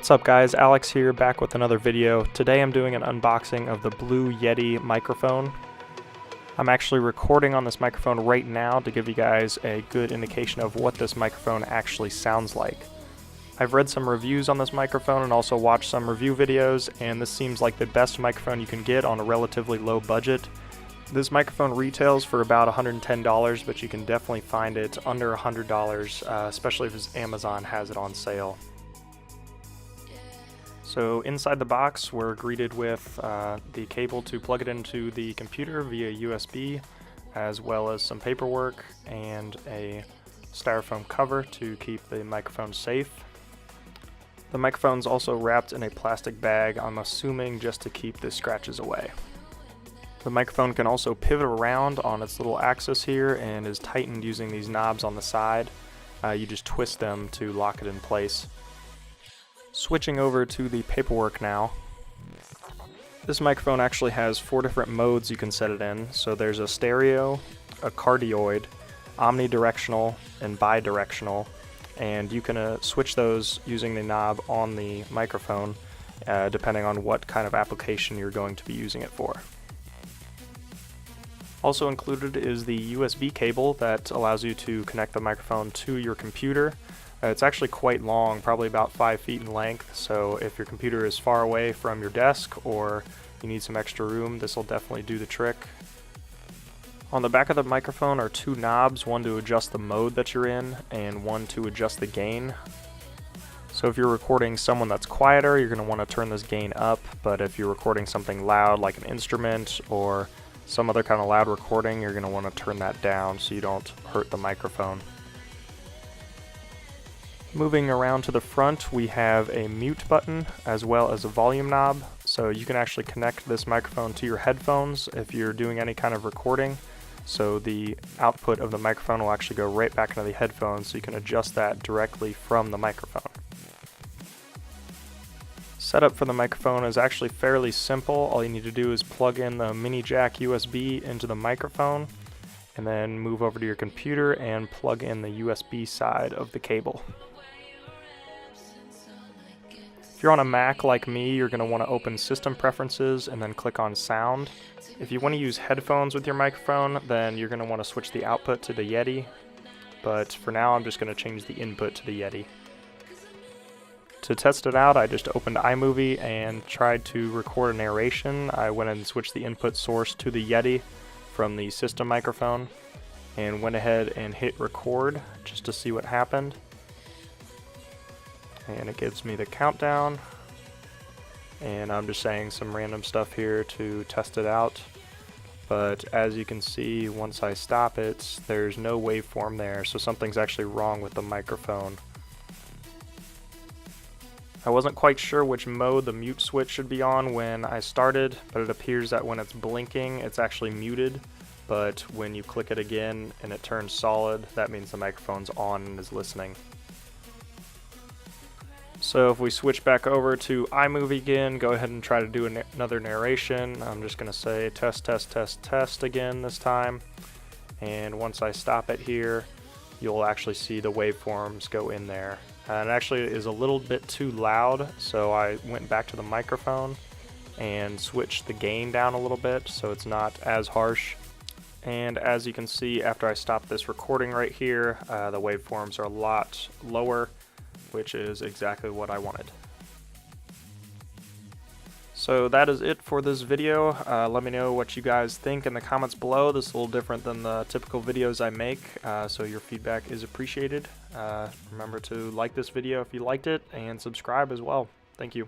What's up guys, Alex here, back with another video. Today I'm doing an unboxing of the Blue Yeti microphone. I'm actually recording on this microphone right now to give you guys a good indication of what this microphone actually sounds like. I've read some reviews on this microphone and also watched some review videos, and this seems like the best microphone you can get on a relatively low budget. This microphone retails for about $110, but you can definitely find it under $100, especially if Amazon has it on sale. So inside the box we're greeted with the cable to plug it into the computer via USB, as well as some paperwork and a styrofoam cover to keep the microphone safe. The microphone's also wrapped in a plastic bag, I'm assuming just to keep the scratches away. The microphone can also pivot around on its little axis here and is tightened using these knobs on the side. You just twist them to lock it in place. Switching over to the paperwork now. This microphone actually has 4 different modes you can set it in. So there's a stereo, a cardioid, omnidirectional, and bidirectional. And you can switch those using the knob on the microphone, depending on what kind of application you're going to be using it for. Also included is the USB cable that allows you to connect the microphone to your computer. It's actually quite long, probably about 5 feet in length, so if your computer is far away from your desk or you need some extra room, this will definitely do the trick. On the back of the microphone are 2 knobs, one to adjust the mode that you're in and one to adjust the gain. So if you're recording someone that's quieter, you're going to want to turn this gain up, but if you're recording something loud like an instrument or some other kind of loud recording, you're going to want to turn that down so you don't hurt the microphone. Moving around to the front, we have a mute button as well as a volume knob, so you can actually connect this microphone to your headphones if you're doing any kind of recording. So the output of the microphone will actually go right back into the headphones, so you can adjust that directly from the microphone. Setup for the microphone is actually fairly simple. All you need to do is plug in the mini jack USB into the microphone and then move over to your computer and plug in the USB side of the cable. If you're on a Mac like me, you're going to want to open System Preferences and then click on Sound. If you want to use headphones with your microphone, then you're going to want to switch the output to the Yeti, but for now I'm just going to change the input to the Yeti. To test it out, I just opened iMovie and tried to record a narration. I went and switched the input source to the Yeti from the system microphone and went ahead and hit record just to see what happened. And it gives me the countdown, and I'm just saying some random stuff here to test it out. But as you can see, once I stop it, there's no waveform there, so something's actually wrong with the microphone. I wasn't quite sure which mode the mute switch should be on when I started, but it appears that when it's blinking, it's actually muted. But when you click it again and it turns solid, that means the microphone's on and is listening. So if we switch back over to iMovie again, go ahead and try to do another narration. I'm just going to say test, test, test, test again this time. And once I stop it here, you'll actually see the waveforms go in there. And actually it is a little bit too loud, so I went back to the microphone and switched the gain down a little bit so it's not as harsh. And as you can see, after I stop this recording right here, the waveforms are a lot lower, which is exactly what I wanted. So that is it for this video. Let me know what you guys think in the comments below. This is a little different than the typical videos I make, so your feedback is appreciated. Remember to like this video if you liked it, and subscribe as well. Thank you.